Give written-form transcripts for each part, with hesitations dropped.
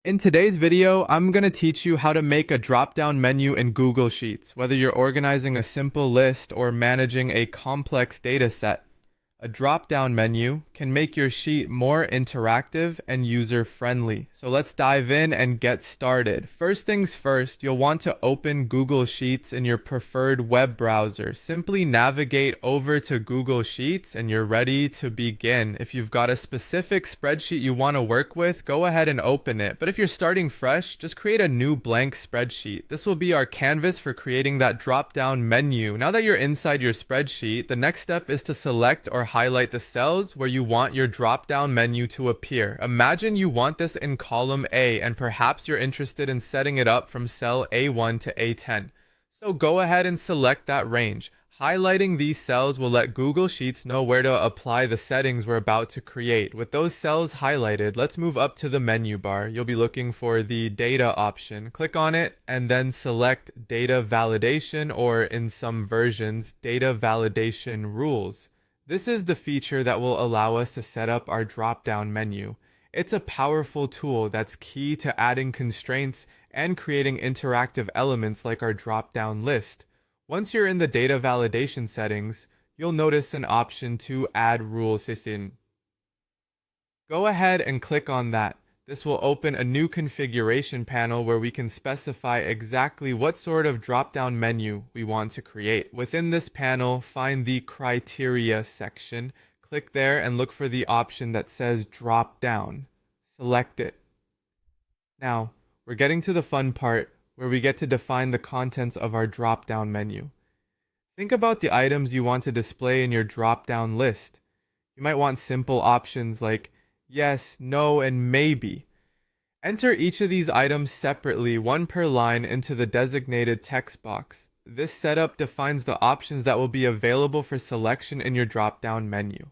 In today's video, I'm going to teach you how to make a drop-down menu in Google Sheets, whether you're organizing a simple list or managing a complex data set. A drop-down menu can make your sheet more interactive and user-friendly. So let's dive in and get started. First things first, you'll want to open Google Sheets in your preferred web browser. Simply navigate over to Google Sheets and you're ready to begin. If you've got a specific spreadsheet you want to work with, go ahead and open it. But if you're starting fresh, just create a new blank spreadsheet. This will be our canvas for creating that drop-down menu. Now that you're inside your spreadsheet, the next step is to select or highlight the cells where you want your drop-down menu to appear. Imagine you want this in column A, and perhaps you're interested in setting it up from cell A1 to A10. So go ahead and select that range. Highlighting these cells will let Google Sheets know where to apply the settings we're about to create. With those cells highlighted, let's move up to the menu bar. You'll be looking for the data option. Click on it and then select data validation, or in some versions, data validation rules. This is the feature that will allow us to set up our drop-down menu. It's a powerful tool that's key to adding constraints and creating interactive elements like our drop-down list. Once you're in the data validation settings, you'll notice an option to add rule system. Go ahead and click on that. This will open a new configuration panel where we can specify exactly what sort of drop-down menu we want to create. Within this panel, find the criteria section. Click there and look for the option that says drop down. Select it. Now, we're getting to the fun part where we get to define the contents of our drop-down menu. Think about the items you want to display in your drop-down list. You might want simple options like yes, no, and maybe. Enter each of these items separately, one per line, into the designated text box. This setup defines the options that will be available for selection in your drop-down menu.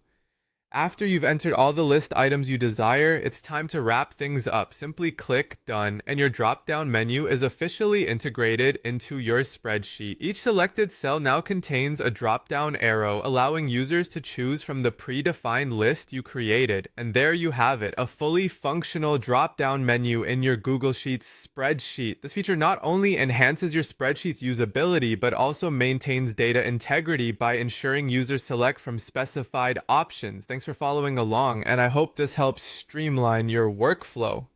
After you've entered all the list items you desire, it's time to wrap things up. Simply click Done, and your drop-down menu is officially integrated into your spreadsheet. Each selected cell now contains a drop-down arrow, allowing users to choose from the predefined list you created. And there you have it, a fully functional drop-down menu in your Google Sheets spreadsheet. This feature not only enhances your spreadsheet's usability, but also maintains data integrity by ensuring users select from specified options. Thanks for following along, and I hope this helps streamline your workflow.